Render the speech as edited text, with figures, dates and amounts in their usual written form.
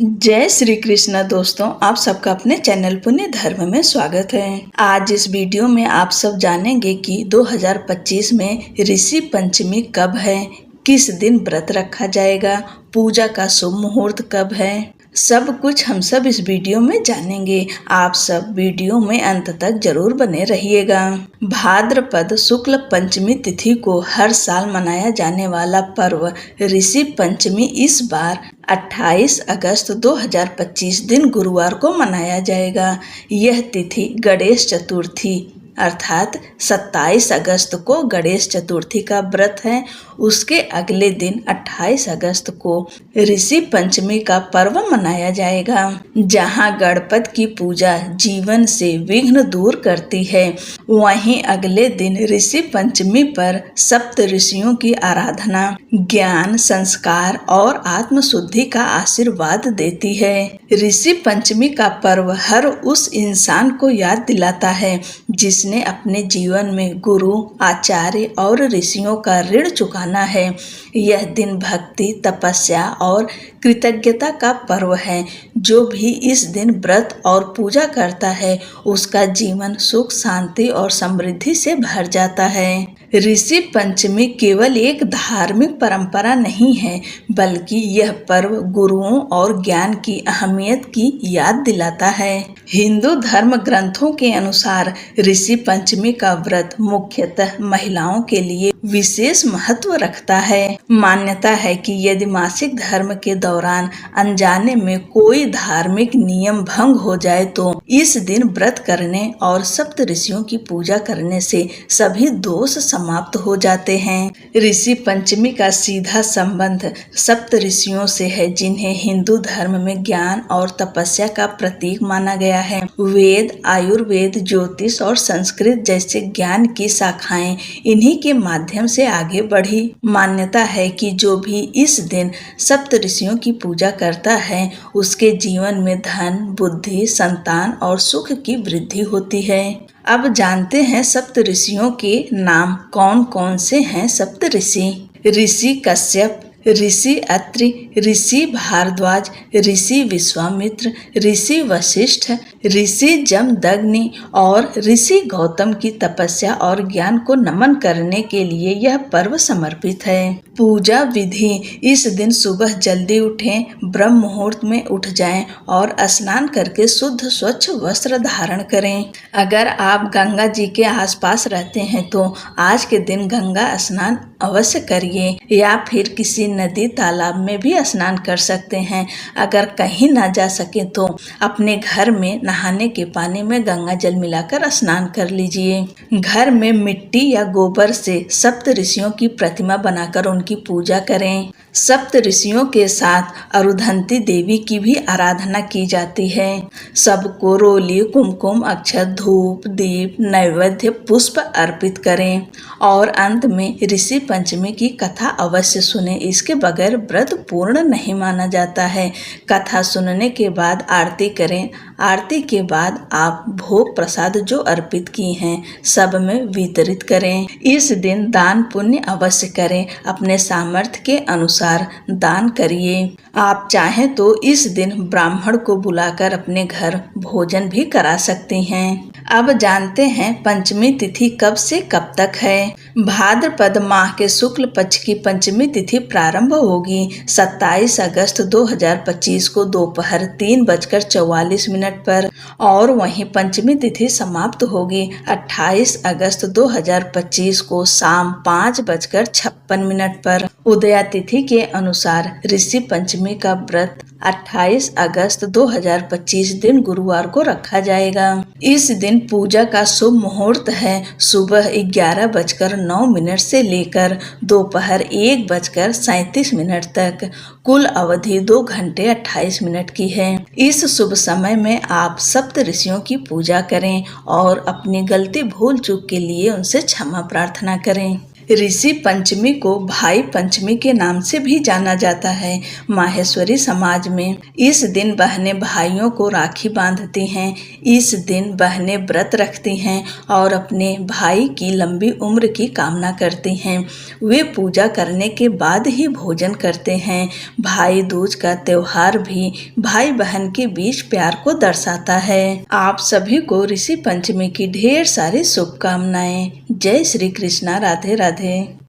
जय श्री कृष्ण दोस्तों, आप सबका अपने चैनल पुण्य धर्म में स्वागत है। आज इस वीडियो में आप सब जानेंगे कि 2025 में ऋषि पंचमी कब है, किस दिन व्रत रखा जाएगा, पूजा का शुभ मुहूर्त कब है। सब कुछ हम सब इस वीडियो में जानेंगे। आप सब वीडियो में अंत तक जरूर बने रहिएगा। भाद्रपद शुक्ल पंचमी तिथि को हर साल मनाया जाने वाला पर्व ऋषि पंचमी इस बार 28 अगस्त 2025 दिन गुरुवार को मनाया जाएगा। यह तिथि गणेश चतुर्थी अर्थात 27 अगस्त को गणेश चतुर्थी का व्रत है। उसके अगले दिन 28 अगस्त को ऋषि पंचमी का पर्व मनाया जाएगा, जहां गणपति की पूजा जीवन से विघ्न दूर करती है। वहीं अगले दिन ऋषि पंचमी पर सप्त ऋषियों की आराधना ज्ञान, संस्कार और आत्म शुद्धि का आशीर्वाद देती है। ऋषि पंचमी का पर्व हर उस इंसान को याद दिलाता है जिसने अपने जीवन में गुरु, आचार्य और ऋषियों का ऋण चुकाना है। यह दिन भक्ति, तपस्या और कृतज्ञता का पर्व है। जो भी इस दिन व्रत और पूजा करता है उसका जीवन सुख, शांति और समृद्धि से भर जाता है। ऋषि पंचमी केवल एक धार्मिक परंपरा नहीं है, बल्कि यह पर्व गुरुओं और ज्ञान की अहमियत की याद दिलाता है। हिंदू धर्म ग्रंथों के अनुसार ऋषि पंचमी का व्रत मुख्यतः महिलाओं के लिए विशेष महत्व रखता है। मान्यता है कि यदि मासिक धर्म के दौरान अनजाने में कोई धार्मिक नियम भंग हो जाए तो इस दिन व्रत करने और सप्त ऋषियों की पूजा करने से सभी दोष समाप्त हो जाते हैं। ऋषि पंचमी का सीधा संबंध सप्त ऋषियों से है, जिन्हें हिंदू धर्म में ज्ञान और तपस्या का प्रतीक माना गया है। वेद, आयुर्वेद, ज्योतिष और संस्कृत जैसे ज्ञान की शाखाएं इन्हीं के माध्यम से आगे बढ़ी। मान्यता है कि जो भी इस दिन सप्त ऋषियों की पूजा करता है उसके जीवन में धन, बुद्धि, संतान और सुख की वृद्धि होती है। अब जानते हैं सप्त ऋषियों के नाम कौन कौन से हैं। सप्त ऋषि: ऋषि कश्यप, ऋषि अत्रि, ऋषि भारद्वाज, ऋषि विश्वामित्र, ऋषि वशिष्ठ, ऋषि जमदग्नि और ऋषि गौतम की तपस्या और ज्ञान को नमन करने के लिए यह पर्व समर्पित है। पूजा विधि: इस दिन सुबह जल्दी उठें, ब्रह्म मुहूर्त में उठ जाएं और स्नान करके शुद्ध स्वच्छ वस्त्र धारण करें। अगर आप गंगा जी के आसपास रहते हैं तो आज के दिन गंगा स्नान अवश्य करिए, या फिर किसी नदी, तालाब में भी स्नान कर सकते हैं। अगर कहीं ना जा सके तो अपने घर में नहाने के पानी में गंगा जल मिलाकर स्नान कर लीजिए। घर में मिट्टी या गोबर से सप्त ऋषियों की प्रतिमा बनाकर उनकी पूजा करें। सप्त ऋषियों के साथ अरुधंती देवी की भी आराधना की जाती है। सबको रोली, कुमकुम, अक्षत, धूप, दीप, नैवेद्य, पुष्प अर्पित करें और अंत में ऋषि पंचमी की कथा अवश्य सुने। इसके बगैर व्रत पूर्ण नहीं माना जाता है। कथा सुनने के बाद आरती करें। आरती के बाद आप भोग प्रसाद जो अर्पित किए हैं सब में वितरित करें। इस दिन दान पुण्य अवश्य करें। अपने सामर्थ्य के अनुसार दान करिए। आप चाहें तो इस दिन ब्राह्मण को बुलाकर अपने घर भोजन भी करा सकती हैं। अब जानते हैं पंचमी तिथि कब से कब तक है। भाद्रपद माह के शुक्ल पक्ष की पंचमी तिथि प्रारंभ होगी 27 अगस्त 2025 को दोपहर 3:44 पर और वहीं पंचमी तिथि समाप्त होगी 28 अगस्त 2025 को शाम 5:56 पर। उदया तिथि के अनुसार ऋषि पंचमी का व्रत 28 अगस्त 2025 दिन गुरुवार को रखा जाएगा। इस दिन पूजा का शुभ मुहूर्त है सुबह 11:09 से लेकर दोपहर 1:37 तक। कुल अवधि 2 घंटे 28 मिनट की है। इस शुभ समय में आप सप्त ऋषियों की पूजा करें और अपनी गलती, भूल चूक के लिए उनसे क्षमा प्रार्थना करें। ऋषि पंचमी को भाई पंचमी के नाम से भी जाना जाता है। माहेश्वरी समाज में इस दिन बहनें भाइयों को राखी बांधती हैं। इस दिन बहनें व्रत रखती हैं और अपने भाई की लंबी उम्र की कामना करती हैं। वे पूजा करने के बाद ही भोजन करते हैं। भाई दूज का त्योहार भी भाई बहन के बीच प्यार को दर्शाता है। आप सभी को ऋषि पंचमी की ढेर सारी शुभकामनाएं। जय श्री कृष्णा। राधे राधे।